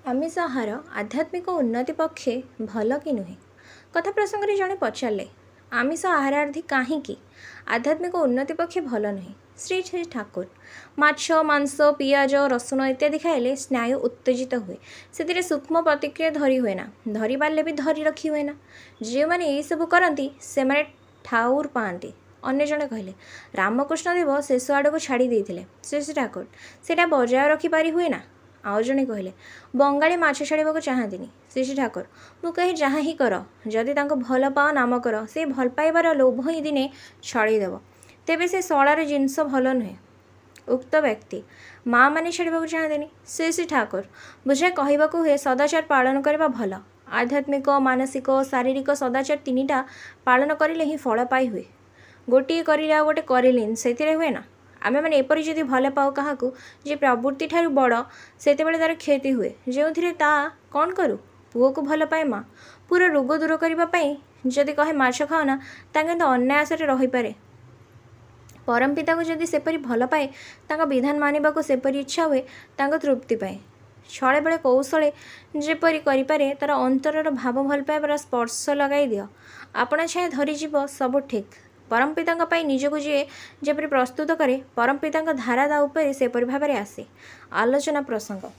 आमिष आहार आध्यात्मिक उन्नति पक्षे भल कि नुहे कथा प्रसंग में जड़े पचारे आमिष आहारार्थी कहीं आध्यात्मिक उन्नति पक्षे भल नुहे। श्री श्री ठाकुर माछ मांस पियाज रसुण इत्यादि खाइले स्नायु उत्तेजित हुए से सूक्ष्म प्रतिक्रिया धरी हुए ना धरी पारे भी धरी रखी हुए ना जो मैंने यही सब करती से मैंने ठाउर पाती। अन्य जड़े कहले रामकृष्ण देव शेष आड़ को छाड़ी देते श्री श्री ठाकुर से बजाय रखिपारि हुए ना। आउ जड़े कहले बंगाली माछ छाड़ा चाहती श्री श्री ठाकुर मु कहे जहाँ ही कर जदि भल पाओ नाम कर से भल पाइबार लोभ ही दिने छड़ेदेव तेबे से शलार जिनस भल नुहे। उक्त व्यक्ति माँ मैंने छाड़ा चाहती श्री श्री ठाकुर बुझे कहवाक हुए सदाचार पालन करने भल आध्यात्मिक मानसिक शारीरिक सदाचार तीनटा पालन करें ही फल पाई हुए गोटे करे आ गोटे करें से हुए ना। आम मैंने एपरी जदि भल पाओ क्या जे प्रवृत्ति ठार बड़ से तार क्षति हुए जो थे कौन करूँ पुओ को भल पाए माँ पूरा रोग दूर करने जदि कहे माछ खाओना ताके तो अन्याय आशा रही पारे परम पिता को जदि सेपरी भल पाए तांका विधान मानिबा को सेपरी इच्छा हुए तांका तृप्ति पाए छले बेले कौशले जेपरी करें तार अंतरर भाव भल पाइबार स्पर्श लगाई दियो आपणा छाया धरीजीव सब ठीक। परम पिता निजक जी जेपरी प्रस्तुत करे परम पिता धारा ता उपरे सेपरी भाव आसे। आलोचना प्रसंग